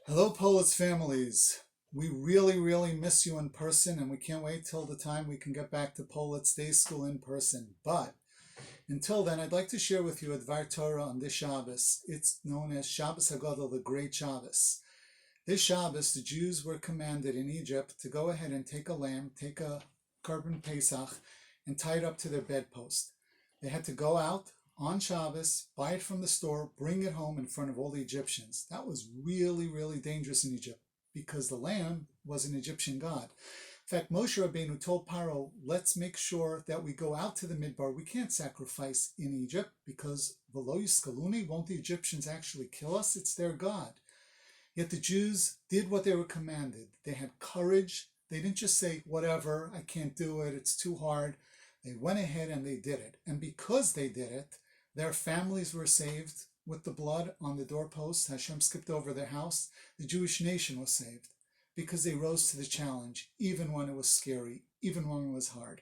Hello, Polis families. We really miss you in person, and we can't wait till the time we can get back to Politz Day School in person. But until then, I'd like to share with you a Dvar Torah on this Shabbos. It's known as Shabbos HaGadol, the Great Shabbos. This Shabbos, the Jews were commanded in Egypt to go ahead and take a lamb, take a korban Pesach, and tie it up to their bedpost. They had to go out on Shabbos, buy it from the store, bring it home in front of all the Egyptians. That was really dangerous in Egypt because the lamb was an Egyptian god. In fact, Moshe Rabbeinu told Paro, let's make sure that we go out to the Midbar. We can't sacrifice in Egypt because V'lo Yiskaluni, won't the Egyptians actually kill us? It's their god. Yet the Jews did what they were commanded. They had courage. They didn't just say, whatever, I can't do it, it's too hard. They went ahead and they did it. And because they did it, their families were saved with the blood on the doorpost. Hashem skipped over their house. The Jewish nation was saved because they rose to the challenge, even when it was scary, even when it was hard.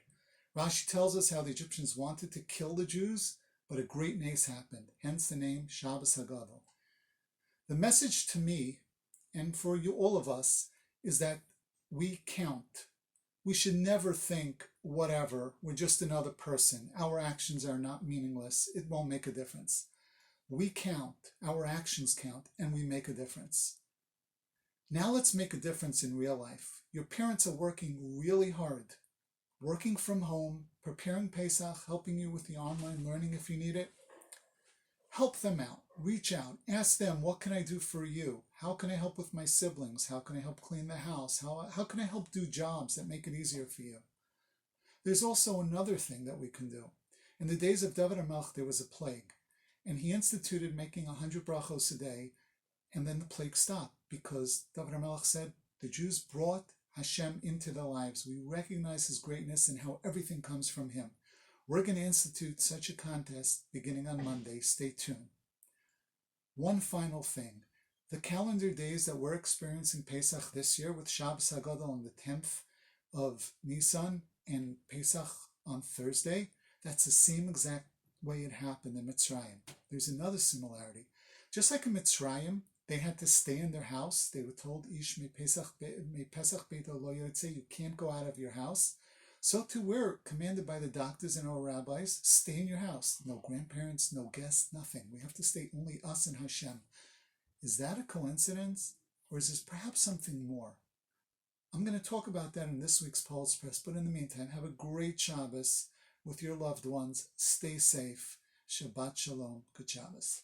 Rashi tells us how the Egyptians wanted to kill the Jews, but a great nace happened, hence the name Shabbos HaGadol. The message to me, and for you, all of us, is that we count. We should never think, whatever, we're just another person. Our actions are not meaningless. It won't make a difference. We count, our actions count, and we make a difference. Now let's make a difference in real life. Your parents are working really hard, working from home, preparing Pesach, helping you with the online learning if you need it. Help them out. Reach out. Ask them, what can I do for you? How can I help with my siblings? How can I help clean the house? How can I help do jobs that make it easier for you? There's also another thing that we can do. In the days of David HaMelech, there was a plague, and he instituted making 100 brachos a day, and then the plague stopped because David HaMelech said, the Jews brought Hashem into their lives. We recognize his greatness and how everything comes from him. We're going to institute such a contest beginning on Monday. Stay tuned. One final thing. The calendar days that we're experiencing Pesach this year with Shabbos HaGadol on the 10th of Nisan and Pesach on Thursday, that's the same exact way it happened in Mitzrayim. There's another similarity. Just like in Mitzrayim, they had to stay in their house. They were told, Ish me Pesach beito lo yotzei, you can't go out of your house. So too, we're commanded by the doctors and our rabbis, stay in your house. No grandparents, no guests, nothing. We have to stay only us and Hashem. Is that a coincidence? Or is this perhaps something more? I'm going to talk about that in this week's Pulse Press, but in the meantime, have a great Shabbos with your loved ones. Stay safe. Shabbat Shalom. Good Shabbos.